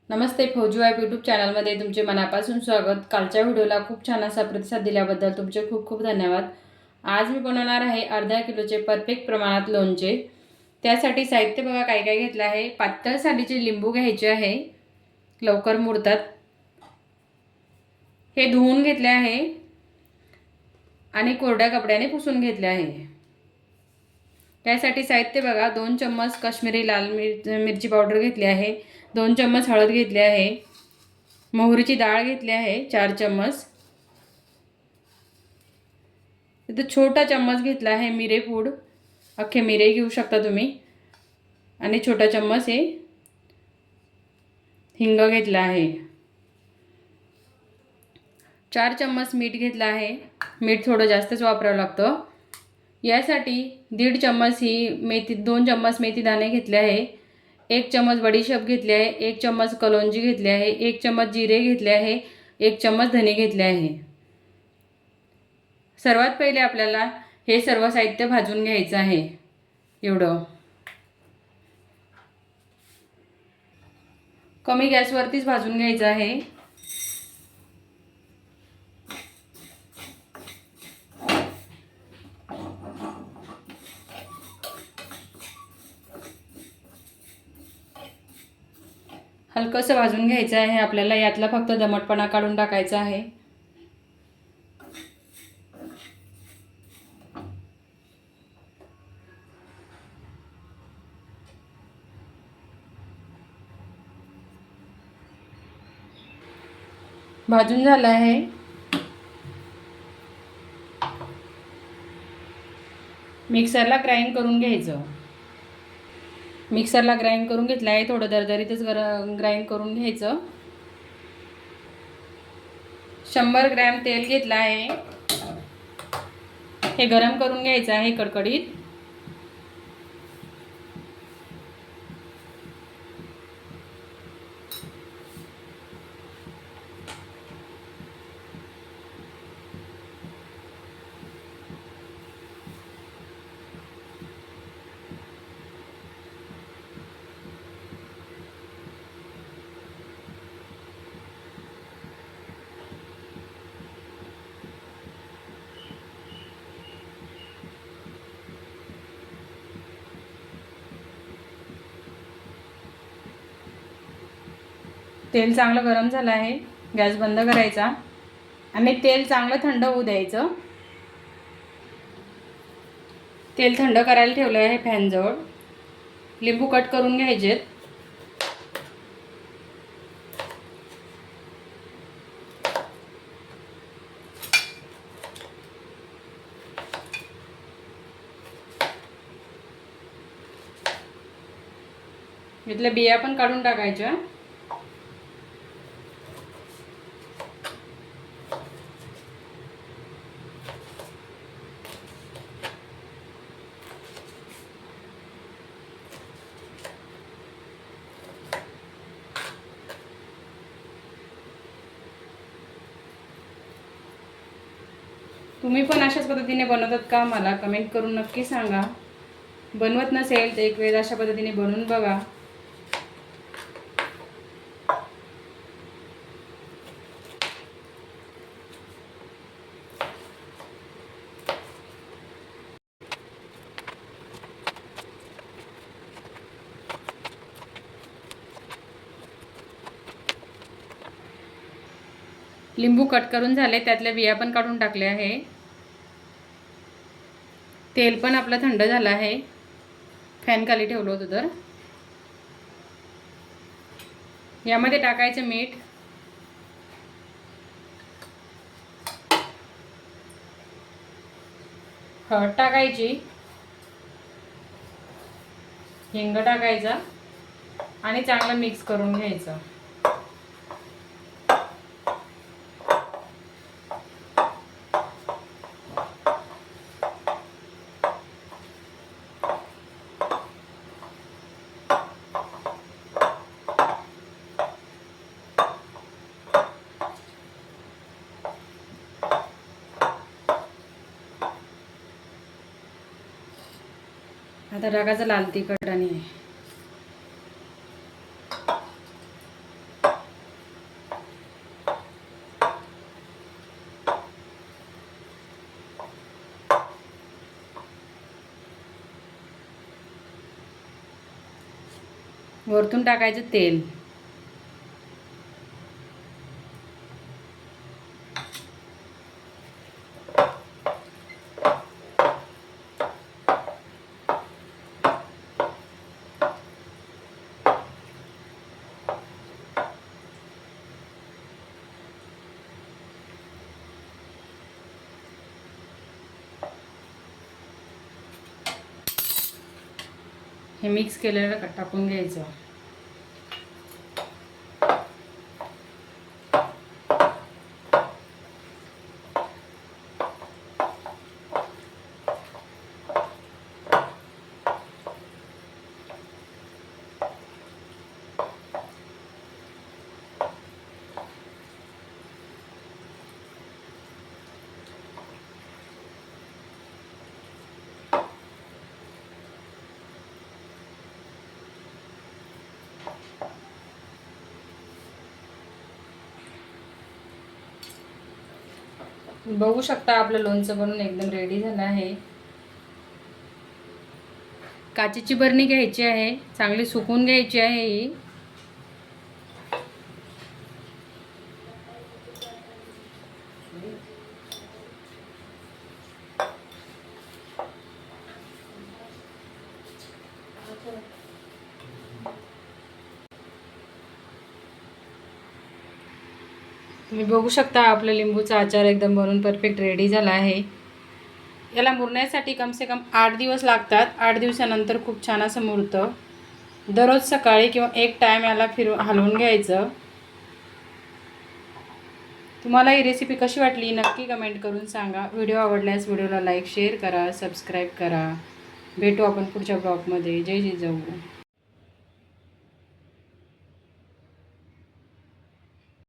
नमस्ते फौजी wife YouTube चॅनलमध्ये तुमचे मनापासून स्वागत। कालच्या व्हिडिओला खूप छान असा प्रतिसाद दिल्याबद्दल तुमचे खूप खूप धन्यवाद। आज मी बनवणार आहे अर्धा किलोचे परफेक्ट प्रमाणात लोणचे। त्यासाठी साहित्य बघा काय काय घेतलं आहे। पातळ सालीचे लिंबू घ्यायचे आहे, लवकर मुरतात। हे धुवून घेतले आहे आणि कोरड्या कपड्याने पुसून घेतले आहे। त्यासाठी साहित्य बघा 2 चम्मच काश्मीरी लाल मिरची पावडर घेतली आहे, 2 चम्मच हळद घेतली आहे, मोहरीची डाळ घेतली आहे 4 चम्मच, इथे छोटा चम्मच घेतला आहे मिरे पूड, अख्खे मिरे घेऊ शकता तुम्ही, आणि छोटा चम्मच हे हिंग घेतला आहे। 4 चम्मच मीठ घेतला आहे। मीठ थोडं जास्तच वापरावं लागतं। यासाठी 1.5 चम्मच ही मेथी, 2 चम्मच मेथी दाणे घेतले आहे, 1 चम्मच बडीशेप घेतली आहे, 1 चम्मच कलोंजी घेतली आहे, 1 चम्मच जिरे घेतले आहे, 1 चम्मच धने घेतले आहे। सर्वात पहिले आपल्याला हे सर्व साहित्य भाजून घ्यायचं आहे। एवढं कमी गॅसवरतीच भाजून घ्यायचं आहे। हलकंसं भाजून घ्यायचं आहे आपल्याला। यातला फक्त दमटपणा काढून टाकायचा आहे। भाजून झालं आहे। मिक्सरला ग्राइंड करून घ्यायचं। मिक्सरला ग्राइंड करून घेतलं आहे, थोडं दरदरीतच ग्राइंड करून घ्यायचं। 100 ग्रॅम तेल घेतलं आहे, हे गरम करून घ्यायचं आहे कडकडीत। तेल चांगलं गरम झालं आहे, गॅस बंद करायचा आणि तेल चांगलं थंड होऊ द्यायचं। तेल थंड करायला ठेवलं आहे फॅनजवळ। लिंबू कट करून घ्यायचे। इथल्या बिया पण काढून टाकायच्या। तुम्ही पण अशाच पद्धतीने बनवतात का? मला कमेंट करून नक्की सांगा। बनवत नसेल तर एक वेळ अशा पद्धतीने बनवून बघा। लिंबू कट करून झाले, त्यातल्या बिया पण काढून टाकल्या आहे। तेल पण आपलं थंड झालं आहे, फॅन खाली ठेवलं होतं तर। यामध्ये टाकायचं मीठ, हळद टाकायची, हिंग टाकायचा आणि चांगलं मिक्स करून घ्यायचं। आता टाकायचं लाल तिखट आणि वरतून टाकायचं तेल. हे मिक्स केलेलं टाकून घ्यायचं. बघू शकता आपलं लोणचं बनवून एकदम रेडी झालं आहे. काचेची बरणी घ्यायची आहे, चांगली सुकून घ्यायची आहे ही. तुम्ही बघू शकता आपलं लिंबूचा आचार एकदम बनवून परफेक्ट रेडी झाला आहे. याला मुरण्यासाठी कमसे कम 8 दिवस लागतात. 8 दिवसानंतर खूप छान असं मुरतं. दररोज सकाळी किंवा एक टाईम याला हलवून घ्यायचं. तुम्हाला ही रेसिपी कशी वाटली नक्की कमेंट करून सांगा. व्हिडिओ आवडल्यास व्हिडिओला लाईक शेअर करा, सबस्क्राईब करा. भेटू आपण पुढच्या ब्लॉगमध्ये. जय जिजाऊ.